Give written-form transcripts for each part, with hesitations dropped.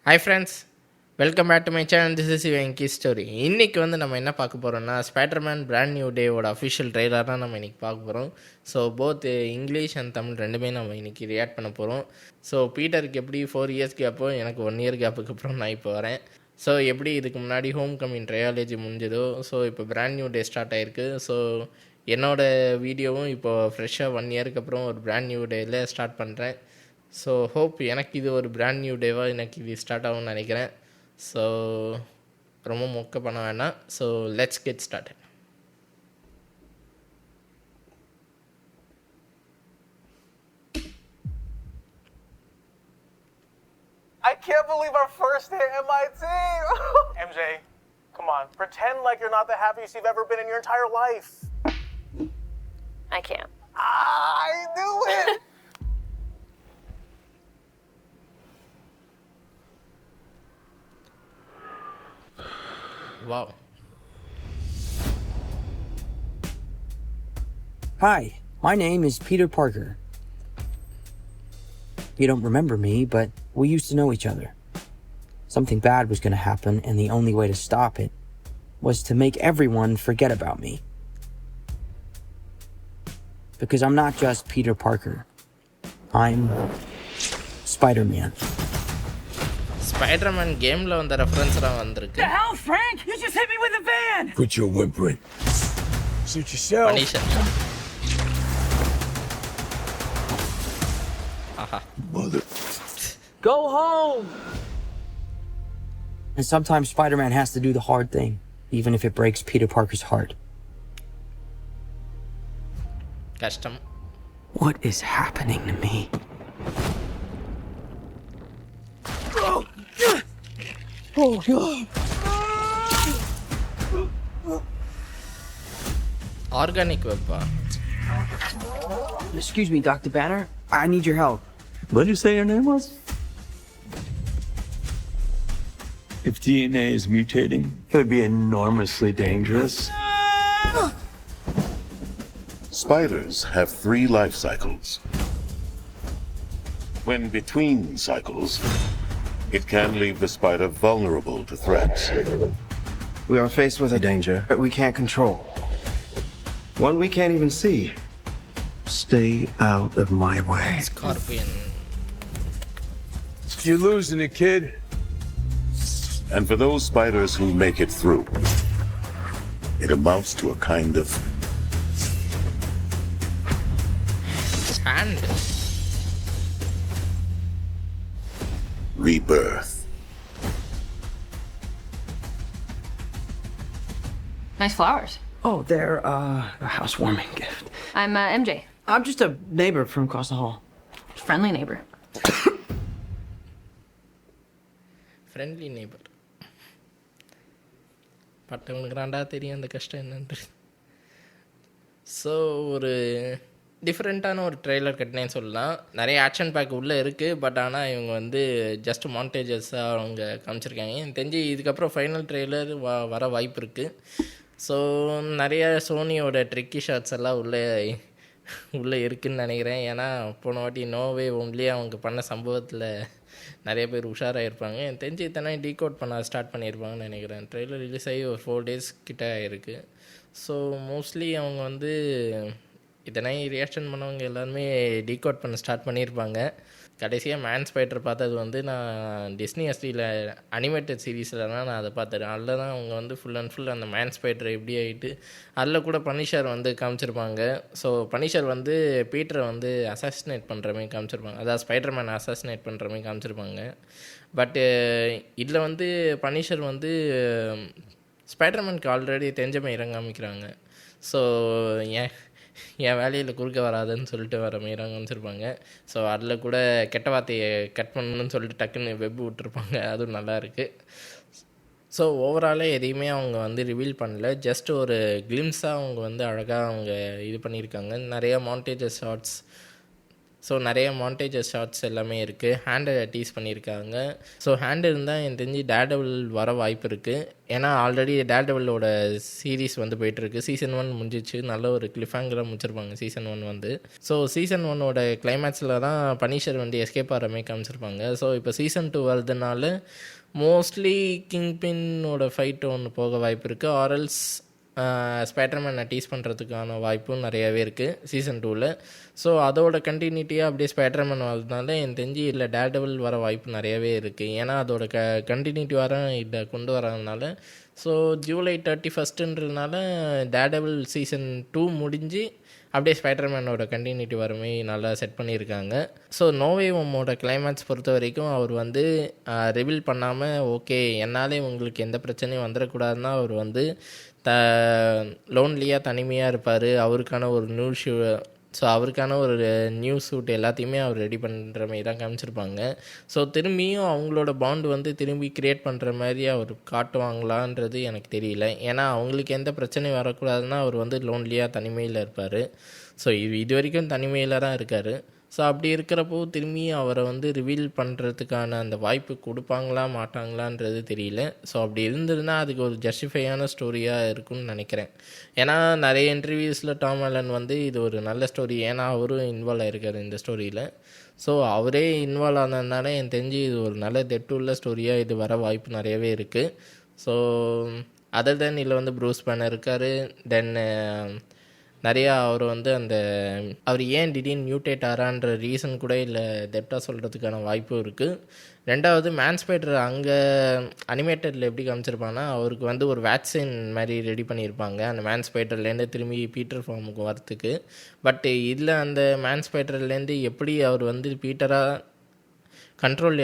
Hi friends, welcome back to my channel. This is Venky story. இன்றைக்கி வந்து நம்ம என்ன பார்க்க போகிறோம்னா, ஸ்பைடர்மேன் பிராண்ட் நியூ டேவோட அஃபிஷியல் ட்ரெய்லர் தான் நம்ம இன்றைக்கி பார்க்க போகிறோம். So both English and Tamil ரெண்டுமே நம்ம இன்றைக்கி ரியாக்ட் பண்ண போகிறோம். ஸோ பீட்டருக்கு எப்படி 4 இயர்ஸ் கேப்போ, எனக்கு 1 இயர் கேப்புக்கு அப்புறம் நான் இப்போ வரேன். ஸோ எப்படி இதுக்கு முன்னாடி ஹோம் கமிங் ட்ரையாலஜி முடிஞ்சதோ, ஸோ இப்போ பிராண்ட் நியூ டே ஸ்டார்ட் ஆகிருக்கு. ஸோ என்னோடய வீடியோவும் இப்போது ஃப்ரெஷ்ஷாக 1 இயருக்கு அப்புறம் ஒரு பிராண்ட் நியூ டேயில் ஸ்டார்ட் பண்ணுறேன். ஸோ ஹோப் எனக்கு இது ஒரு பிராண்ட் நியூ டேவாக எனக்கு இது ஸ்டார்ட் ஆகும்னு நினைக்கிறேன். ஸோ ரொம்ப மொக்க பண்ண வேணாம். So let's get start. I can't believe our first day at MIT. MJ, come on. Pretend like you're not the happiest you've ever been in your entire life. I can't. I knew it. Wow. Hi, my name is Peter Parker. You don't remember me, but we used to know each other. Something bad was going to happen, and the only way to stop it was to make everyone forget about me. Because I'm not just Peter Parker. I'm Spider-Man. Spiderman கேமில் வந்த ரெஃபரன்ஸ்லாம் வந்திருக்கு. The hell, Frank? You just hit me with a van! Quit your whimpering. Suit yourself. Punisher. ஆஹா. Mother. Go home! And sometimes Spider-Man has to do the hard thing, even if it breaks Peter Parker's heart. கஷ்டம். What is happening to me? Oh, God. Organic வெப்பா. Excuse me, Dr. Banner. I need your help. What did you say your name was? If DNA is mutating, it would be enormously dangerous. Spiders have 3 life cycles. When between cycles, it can leave the spider vulnerable to threats. We are faced with a danger that we can't control. One we can't even see. Stay out of my way. Scorpion. You're losing it, kid. And for those spiders who make it through, it amounts to a kind of hand. rebirth. Nice flowers. Oh, they're a housewarming gift. I'm MJ. I'm just a neighbor from across the hall. Friendly neighbor. Friendly neighbour. பட்டவங்களுக்கு ரெண்டா தெரியும் அந்த கஷ்டம் என்னன்ட்டு. So ஒரு டிஃப்ரெண்ட்டான ஒரு trailer கட்டினேன்னு சொல்லலாம். நிறைய ஆக்ஷன் பேக் உள்ளே இருக்குது. பட் ஆனால் இவங்க வந்து ஜஸ்ட் மாண்டேஜஸாக அவங்க காமிச்சிருக்காங்க. எனக்கு தெரிஞ்சு இதுக்கப்புறம் ஃபைனல் ட்ரெய்லர் வர வாய்ப்பு இருக்குது. ஸோ நிறைய சோனியோட ட்ரிக்கி ஷாட்ஸ் எல்லாம் உள்ளே இருக்குதுன்னு நினைக்கிறேன். ஏன்னா போன வாட்டி நோவே ஒன்லி அவங்க பண்ண சம்பவத்தில் நிறைய பேர் உஷாராக இருப்பாங்க. எனக்கு தெரிஞ்சு இத்தனை டீகோட் பண்ண ஸ்டார்ட் பண்ணியிருப்பாங்கன்னு நினைக்கிறேன். ட்ரெய்லர் ரிலீஸ் ஆகி ஒரு 4 days கிட்ட ஆகிருக்கு. ஸோ மோஸ்ட்லி அவங்க வந்து இதனை ரியாக்ஷன் பண்ணவங்க எல்லாருமே டீகோட் பண்ண ஸ்டார்ட் பண்ணியிருப்பாங்க. கடைசியாக மேன் ஸ்பைடர் பார்த்தது வந்து நான் டிஸ்னி எஸ்டியில் அனிமேட்டட் சீரீஸில் தான் நான் அதை பார்த்தேன். அதில் தான் அவங்க வந்து ஃபுல் அண்ட் ஃபுல் அந்த மேன் ஸ்பைடர் எப்படி ஆகிட்டு அதில் கூட பனிஷர் வந்து காமிச்சிருப்பாங்க. ஸோ பனிஷர் வந்து பீட்டரை வந்து அசாசினேட் பண்ணுற மாதிரி காமிச்சிருப்பாங்க. அதாவது ஸ்பைடர்மேன் அசாசினேட் பண்ணுற மாதிரி காமிச்சிருப்பாங்க. பட்டு இதில் வந்து பனிஷர் வந்து ஸ்பைடர்மேனுக்கு ஆல்ரெடி தெரிஞ்ச மாதிரி காமிக்கிறாங்க. ஸோ என் வேலையில் குறுக்க வராதுன்னு சொல்லிட்டு வர மாரி காமிச்சிருப்பாங்க. ஸோ அதில் கூட கெட்ட வார்த்தையை கட் பண்ணணும்னு சொல்லிட்டு டக்குன்னு வெப் விட்டுருப்பாங்க. அதுவும் நல்லாயிருக்கு. ஸோ ஓவராலே எதையுமே அவங்க வந்து ரிவீல் பண்ணல. ஜஸ்ட் ஒரு கிளிம்ஸாக அவங்க வந்து அழகாக அவங்க இது பண்ணியிருக்காங்க. நிறையா மாண்டேஜஸ் ஷார்ட்ஸ் ஸோ நிறைய மாண்டேஜஸ் ஷார்ட்ஸ் எல்லாமே இருக்குது. ஹேண்டை டீஸ் பண்ணியிருக்காங்க. ஸோ ஹேண்ட் இருந்தால் எனக்கு தெரிஞ்சு டேர்டெவில் வர வாய்ப்பு இருக்குது. ஏன்னா ஆல்ரெடி டேர்டெவிலோட சீரீஸ் வந்து போயிட்டுருக்கு. சீசன் 1 முடிஞ்சிச்சு. நல்ல ஒரு கிளிஃபேங்கராக முடிச்சிருப்பாங்க சீசன் 1 வந்து. ஸோ சீசன் 1ஓட கிளைமேக்ஸில் தான் பனிஷர் வந்து எஸ்கேப் ஆகிற மாதிரி காமிச்சிருப்பாங்க. ஸோ இப்போ சீசன் 2 வருதுனால மோஸ்ட்லி கிங்பின்னோட ஃபைட்டு ஒன்று போக வாய்ப்பு இருக்குது. ஆர்எல்ஸ் ஸ்பைடர்மேனை டீஸ் பண்ணுறதுக்கான வாய்ப்பும் நிறையாவே இருக்குது சீசன் 2ல். ஸோ அதோட கண்டினியூட்டியாக அப்படியே ஸ்பைடர்மேன் வரதுனால எனக்கு தெரிஞ்சு இல்லை டேர்டெவில் வர வாய்ப்பு நிறையாவே இருக்குது. ஏன்னா அதோட கண்டினியூட்டி வர இதை கொண்டு வரதுனால. ஸோ ஜூலை 31ன்றதுனால டேர்டெவில் சீசன் 2 முடிஞ்சு அப்படியே ஸ்பைடர்மேனோட கண்டினியூட்டி வரமே நல்லா செட் பண்ணியிருக்காங்க. ஸோ நோவே ஹோமோட கிளைமேக்ஸ் பொறுத்த வரைக்கும் அவர் வந்து ரிவீல் பண்ணாமல் ஓகே என்னாலே உங்களுக்கு எந்த பிரச்சனையும் வந்துடக்கூடாதுன்னா அவர் வந்து லோன்லியாக தனிமையாக இருப்பார். அவருக்கான ஒரு அவருக்கான ஒரு நியூ சூட் எல்லாத்தையுமே அவர் ரெடி பண்ணுற மாதிரி தான் காமிச்சிருப்பாங்க. ஸோ திரும்பியும் அவங்களோட பாண்டு வந்து திரும்பி க்ரியேட் பண்ணுற மாதிரி அவர் காட்டுவாங்களான்றது எனக்கு தெரியல. ஏன்னா அவங்களுக்கு எந்த பிரச்சனையும் வரக்கூடாதுன்னா அவர் வந்து லோன்லியாக தனிமையில் இருப்பார். ஸோ இது வரைக்கும் தனிமையில் தான் இருக்கார். ஸோ அப்படி இருக்கிறப்போ திரும்பி அவரை வந்து ரிவீல் பண்ணுறதுக்கான அந்த வாய்ப்பு கொடுப்பாங்களா மாட்டாங்களான்றது தெரியல. ஸோ அப்படி இருந்ததுன்னா அதுக்கு ஒரு ஜஸ்டிஃபையான ஸ்டோரியாக இருக்கும்னு நினைக்கிறேன். ஏன்னா நிறைய இன்டர்வியூஸில் டாம் ஹாலண்ட் வந்து இது ஒரு நல்ல ஸ்டோரி, ஏன்னா அவரும் இன்வால்வ் ஆகிருக்காரு இந்த ஸ்டோரியில். ஸோ அவரே இன்வால்வ் ஆனதுனால எனக்கு தெரிஞ்சு இது ஒரு நல்ல டெப்த்துள்ள ஸ்டோரியாக இது வர வாய்ப்பு நிறையவே இருக்குது. ஸோ அதர் தென் இதில் வந்து ப்ரூஸ் பேனர் இருக்கார். தென் நிறையா அவர் வந்து அவர் ஏன் திடீர்னு மியூட்டேட் ஆகிறான்ற ரீசன் கூட இல்லை டெப்டாக சொல்கிறதுக்கான வாய்ப்பும் இருக்குது. ரெண்டாவது மேன் ஸ்பைடர் அங்கே அனிமேட்டடில் எப்படி காமிச்சிருப்பாங்கன்னா அவருக்கு வந்து ஒரு வேக்சின் மாதிரி ரெடி பண்ணியிருப்பாங்க அந்த மேன் ஸ்பைடர்லேருந்து திரும்பி பீட்டர் ஃபார்முக்கு வரத்துக்கு. பட் இதில் அந்த மேன் ஸ்பைடர்லேருந்து எப்படி அவர் வந்து பீட்டராக கண்ட்ரோல்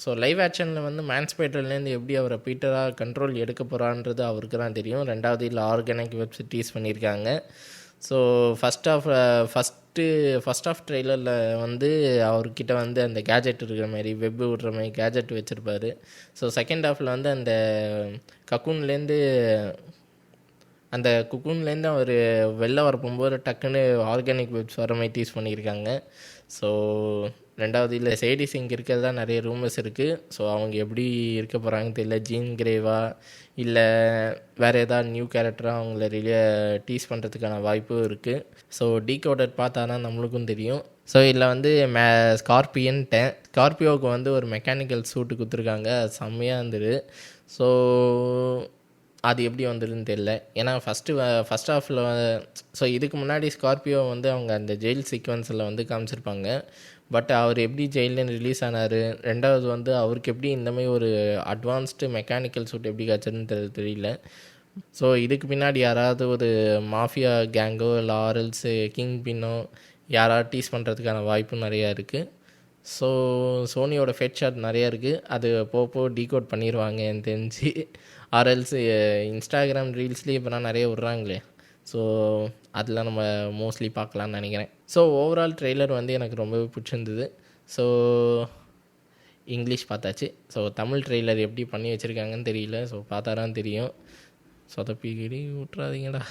ஸோ லைவ் ஆக்ஷனில் வந்து மேன் ஸ்பைடர்லேருந்து எப்படி அவரை பீட்டராக கண்ட்ரோல் எடுக்க போகிறான்றது அவருக்கு தான் தெரியும். ரெண்டாவது இதில் ஆர்கானிக் வெப்சைட் டீஸ் பண்ணியிருக்காங்க. ஸோ ஃபஸ்ட் ஆஃப் ட்ரெய்லரில் வந்து அவர்கிட்ட வந்து அந்த கேஜெட் இருக்கிற மாதிரி வெப்பு விடுற மாதிரி கேஜெட் வச்சுருப்பார். ஸோ செகண்ட் ஹாஃபில் வந்து அந்த குக்கூன்லேருந்து அவர் வெளில வர போகும்போது டக்குன்னு ஆர்கானிக் வெப்ஸ் வர மாதிரி டீஸ் பண்ணியிருக்காங்க. ஸோ ரெண்டாவது இல்லை சேடி சிங் இருக்கிறதா நிறைய ரூமர்ஸ் இருக்குது. ஸோ அவங்க எப்படி இருக்க போகிறாங்கன்னு தெரியல. ஜீன் கிரேவா இல்லை வேறு ஏதாவது நியூ கேரக்டராக அவங்கள டீஸ் பண்ணுறதுக்கான வாய்ப்பும் இருக்குது. ஸோ டீகோடட் பார்த்தா தான் நம்மளுக்கும் தெரியும். ஸோ இதில் வந்து ஸ்கார்பியோவுக்கு வந்து ஒரு மெக்கானிக்கல் சூட்டு கொடுத்துருக்காங்க. அது செம்மையாக இருந்தது. ஸோ அது எப்படி வந்துடுன்னு தெரில. ஏன்னா ஃபஸ்ட் ஹாஃபில் ஸோ இதுக்கு முன்னாடி ஸ்கார்பியோ வந்து அவங்க அந்த ஜெயில் சீக்வன்ஸில் வந்து காமிச்சிருப்பாங்க. பட் அவர் எப்படி ஜெயிலேருந்து ரிலீஸ் ஆனார், ரெண்டாவது வந்து அவருக்கு எப்படி இந்தமாதிரி ஒரு அட்வான்ஸ்டு மெக்கானிக்கல் சூட் எப்படி கிடச்சதுன்னு தெரியல. ஸோ இதுக்கு பின்னாடி யாராவது ஒரு மாஃபியா கேங்கோ இல்லை ஆர்எல்ஸு கிங் பின்னோ யாராவது டீஸ் பண்ணுறதுக்கான வாய்ப்பும் நிறையா இருக்குது. ஸோ சோனியோட ஃபெட் ஷாட் நிறையா இருக்குது. அது போக டீகோட் பண்ணிடுவாங்க எனக்கு தெரிஞ்சு. ஆர்எல்ஸ் இன்ஸ்டாகிராம் ரீல்ஸ்லேயே இப்போ நிறைய விட்றாங்களே. ஸோ அதில் நம்ம மோஸ்ட்லி பார்க்கலான்னு நினைக்கிறேன். ஸோ ஓவரால் ட்ரெய்லர் வந்து எனக்கு ரொம்பவே பிடிச்சிருந்தது. ஸோ இங்கிலீஷ் பார்த்தாச்சு. ஸோ தமிழ் ட்ரெய்லர் எப்படி பண்ணி வச்சுருக்காங்கன்னு தெரியல. ஸோ பார்த்தாதான் தெரியும். சொதப்பிக்கிடி விட்றாதீங்கடா.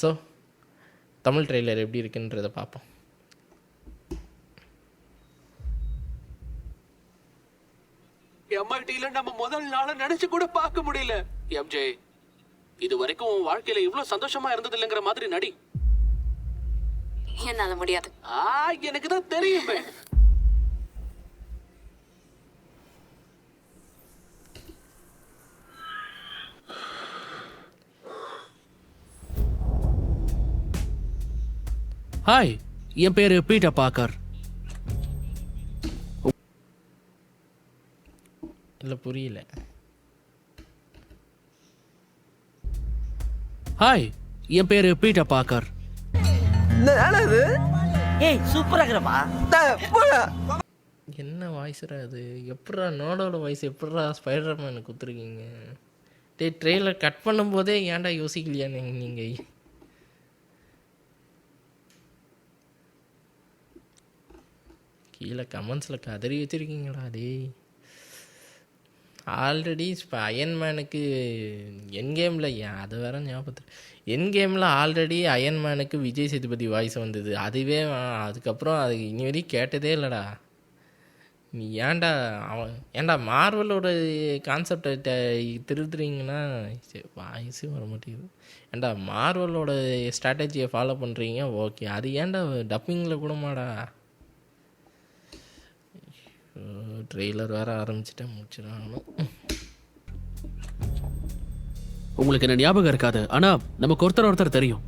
ஸோ தமிழ் ட்ரெய்லர் எப்படி இருக்குன்றதை பார்ப்போம். MIT-ல நம்ம முதல் நாளை நினைச்சு கூட பார்க்க முடியல. எம்ஜே, இது வரைக்கும் உன் வாழ்க்கையில இவ்வளவு சந்தோஷமா இருந்தது இல்லைங்கிற மாதிரி நடி. என்னால முடியாது. எனக்கு தான் தெரியுமே. ஹாய், என் பேரு பீட்டர் பார்க்கர். இல்லை புரியல. ஹாய், என் பேரு பீட்டர் பார்க்கர். ஏய் சூப்பரா இருக்கறப்பா. என்ன வாய்ஸ்ரா அது? எப்படா நோடோட வாய்ஸ் எப்படா ஸ்பைடர்மேனுக்கு கொடுத்துருக்கீங்க? ட்ரெயிலர் கட் பண்ணும்போதே ஏன்டா யோசிக்கலையா நீங்கள்? கீழே கமெண்ட்ஸில் கதறி வச்சுருக்கீங்களா? டே ஆல்ரெடி இப்போ அயன்மேனுக்கு என் கேமில் அது வேற ஞாபகத்தில் என் கேமில் ஆல்ரெடி அயன்மேனுக்கு விஜய் சேதுபதி வாய்ஸ் வந்தது. அதுவே அதுக்கப்புறம் அது இனி வரைக்கும் கேட்டதே இல்லைடா. நீ ஏன்டா மார்வலோட கான்செப்டை திருத்துறீங்கன்னா வாய்ஸும் வர மாட்டேங்குது. ஏன்டா மார்வலோட ஸ்ட்ராட்டஜியை ஃபாலோ பண்ணுறீங்க, ஓகே. அது ஏன்டா டப்பிங்கில் கூடமாடா? ட்ரெய்லர் வேறு ஆரம்பிச்சுட்டேன், முடிச்சிடணும். உங்களுக்கு என்ன ஞாபகம் இருக்காது, ஆனா நமக்கு ஒருத்தர் தெரியும்.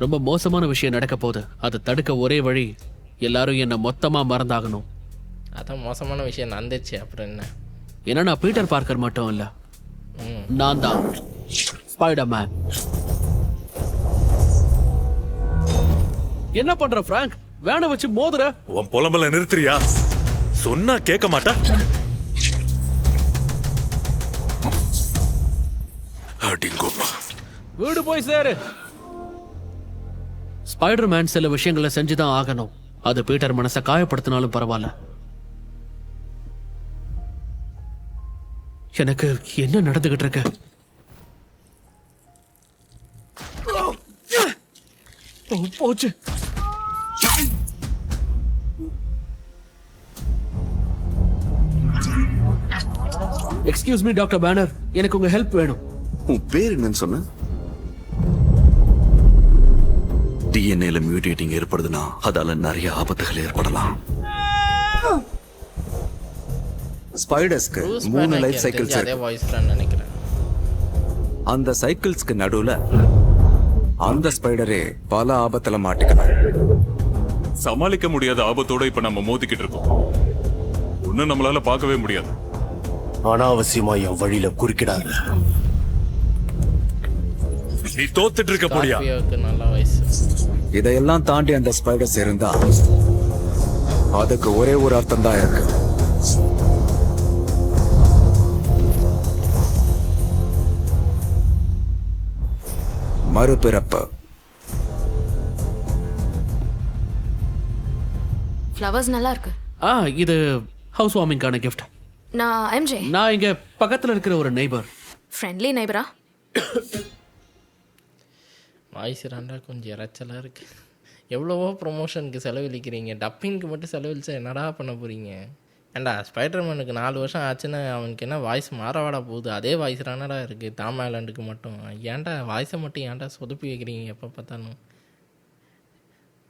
ரொம்ப மோசமான விஷயம் நடக்க போகுது. அதை தடுக்க ஒரே வழி, எல்லாரும் என்ன மொத்தமா மறந்தாகணும். அதான் மோசமான விஷயம் நடந்துச்சு. அப்புறம் என்ன? ஏன்னா நான் பீட்டர் பார்க்கர் மட்டும் இல்ல, நான் தான் ஸ்பைடர்மேன். என்ன பண்ற பிராங்க்? வேனை வச்சு மோதுற. உன் புலம்பல நிறுத்துறியா? சொன்னா கேட்க மாட்டா. வீடு போய் சேரு. ஸ்பைடர்மேன் சில விஷயங்களை செஞ்சுதான் ஆகணும். அது பீட்டர் மனசை காயப்படுத்தினாலும் பரவாயில்ல. எனக்கு என்ன நடந்துகிட்டு இருக்கு? போச்சு. எக்ஸ்கியூஸ் மீ டாக்டர் பேனர், எனக்கு உங்க ஹெல்ப் வேணும். உன் பேர் என்னன்னு சொன்ன? டிஎன்ஏல மியூட்டேட்டிங் ஏற்படுதுன்னா அதால நிறைய ஆபத்துகள் ஏற்படலாம். ஸ்பைடர்ஸ்க்கு 3 லைஃப் சைக்கிள்ஸ் இருக்கு. அந்த சைக்கிள்ஸ்க்கு நடுவுல அந்த ஸ்பைடரே பல ஆபத்துல மாட்டிக்கணும். சமாளிக்க முடியாத ஆபத்தோட இப்ப நம்ம மோதிக்கிட்டு இருக்கோம். ஒன்னும் நம்மளால பார்க்கவே முடியாது. அனாவசியமா என் வழியில குறுக்கிடாத. நீ தோத்துட்டு இருக்க போறியா? நல்ல வயசு. இதையெல்லாம் தாண்டி அந்த ஸ்பைடர்ஸ் இருந்தா அதுக்கு ஒரே ஒரு அர்த்தம் தான் இருக்கு. மறுபிறப்பு. ஃப்ளவர்ஸ் நல்லா இருக்கு. இது ஹவுஸ் வார்மிங்கான கிஃப்ட். நான் எம்ஜே. நான் இங்க பக்கத்துல இருக்கிற ஒரு நெய்பர். ஃப்ரெண்ட்லி நெய்பரா? வாய்ஸ் ரெண்டா கொஞ்சம் இறைச்சலாக இருக்குது. எவ்வளவோ ப்ரொமோஷனுக்கு செலவழிக்கிறீங்க, டப்பிங்க்கு மட்டும் செலவழிச்சா என்னடா பண்ண போகிறீங்க? ஏன்டா ஸ்பைடர்மேனுக்கு 4 வருஷம் ஆச்சுன்னா அவனுக்கு என்ன வாய்ஸ் மாறவாடா போகுது? அதே வாய்ஸ் தானடா இருக்குது டாம் ஹாலண்டுக்கு மட்டும். ஏன்டா வாய்ஸை மட்டும் ஏன்டா சொதப்பி வைக்கிறீங்க எப்போ பார்த்தாலும்?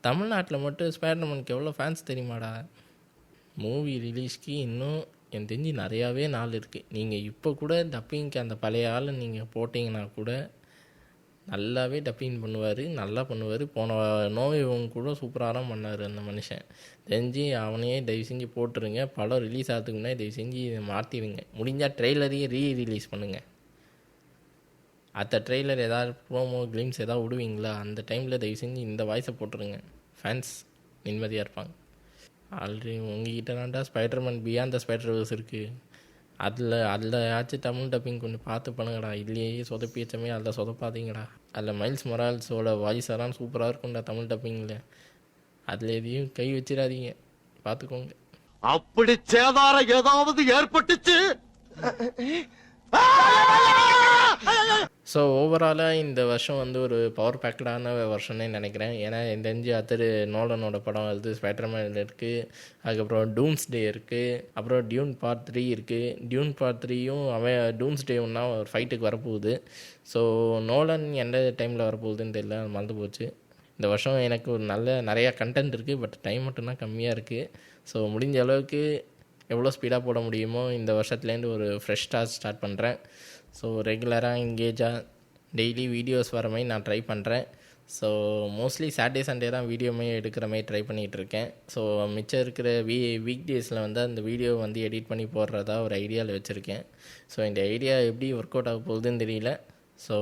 தமிழ்நாட்டில் மட்டும் ஸ்பைடர்மேனுக்கு எவ்வளோ ஃபேன்ஸ் தெரியுமாடா? மூவி ரிலீஸ்க்கு இன்னும் எனக்கு தெரிஞ்சு நிறையாவே நாள் இருக்குது. நீங்கள் இப்போ கூட டப்பிங்க்கு அந்த பழைய ஆள் நீங்கள் போட்டிங்கன்னா கூட நல்லாவே டப்பிங் பண்ணுவார், நல்லா பண்ணுவார். போன நோய்வங்க கூட சூப்பராக பண்ணார் அந்த மனுஷன். தெரிஞ்சு அவனையே தயவு செஞ்சு போட்டுருங்க. படம் ரிலீஸ் ஆகிறதுக்கு முன்னாடி தயவு செஞ்சு மாற்றிடுங்க. முடிஞ்சால் ட்ரெய்லரையே ரீரிலீஸ் பண்ணுங்கள். அந்த ட்ரெய்லர் ஏதாவது ப்ரோமோ கிளிம்ஸ் ஏதாவது விடுவீங்களா, அந்த டைமில் தயவு செஞ்சு இந்த வாய்ஸை போட்டுருங்க. ஃபேன்ஸ் நிம்மதியாக இருப்பாங்க. ஆல்ரெடி உங்ககிட்ட தான்டா ஸ்பைடர்மேன் பியாண்ட் த ஸ்பைடர்வர்ஸ் இருக்குது. அதில் ஆச்சு தமிழ் டப்பிங் கொஞ்சம் பார்த்து பண்ணுங்கடா. இல்லையே சொதப்பி வச்சமே அதில் சொதப்பாதீங்கடா. அதில் மைல்ஸ் மொரால்ஸோட வாய்ஸ் எல்லாம் சூப்பராக இருக்கும்டா தமிழ் டப்பிங்கில். அதில் எதையும் கை வச்சிடாதீங்க, பார்த்துக்கோங்க. அப்படி சேதாரம் ஏதாவது ஏற்பட்டுச்சு. ஸோ ஓவராலாக இந்த வருஷம் வந்து ஒரு பவர் பேக்கடான வருஷம்னே நினைக்கிறேன். ஏன்னா இந்த அஞ்சு நோலனோட படம் வந்து ஸ்பைடர்மேன் இருக்குது, அதுக்கப்புறம் டூம்ஸ்டே இருக்குது, அப்புறம் டியூன் பார்ட் 3 இருக்குது. டியூன் பார்ட் 3யும் அவன் டூம்ஸ்டே ஒன்றா ஒரு ஃபைட்டுக்கு வரப்போகுது. ஸோ நோலன் எந்த டைமில் வரப்போகுதுன்னு தெரியல, மறந்து போச்சு. இந்த வருஷம் எனக்கு ஒரு நிறையா கண்டென்ட் இருக்குது, பட் டைம் மட்டும்தான் கம்மியாக இருக்குது. ஸோ முடிஞ்ச அளவுக்கு எவ்வளோ ஸ்பீடாக போட முடியுமோ இந்த வருஷத்துலேருந்து ஒரு ஃப்ரெஷ் ஸ்டார்ட் பண்ணுறேன். ஸோ ரெகுலராக எங்கேஜாக டெய்லி வீடியோஸ் வர மாதிரி நான் ட்ரை பண்ணுறேன். ஸோ மோஸ்ட்லி சாட்டர்டே சண்டே தான் வீடியோமே எடுக்கிற மாதிரி ட்ரை பண்ணிகிட்ருக்கேன். ஸோ மிச்சம் இருக்கிற வீக் டேஸில் வந்து அந்த வீடியோ வந்து எடிட் பண்ணி போடுறதா ஒரு ஐடியாவில் வச்சுருக்கேன். ஸோ இந்த ஐடியா எப்படி ஒர்க் அவுட் ஆக போகுதுன்னு தெரியல. ஸோ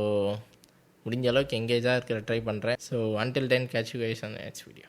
முடிஞ்ச அளவுக்கு எங்கேஜாக இருக்கிற ட்ரை பண்ணுறேன். So until then catch you guys on the next video.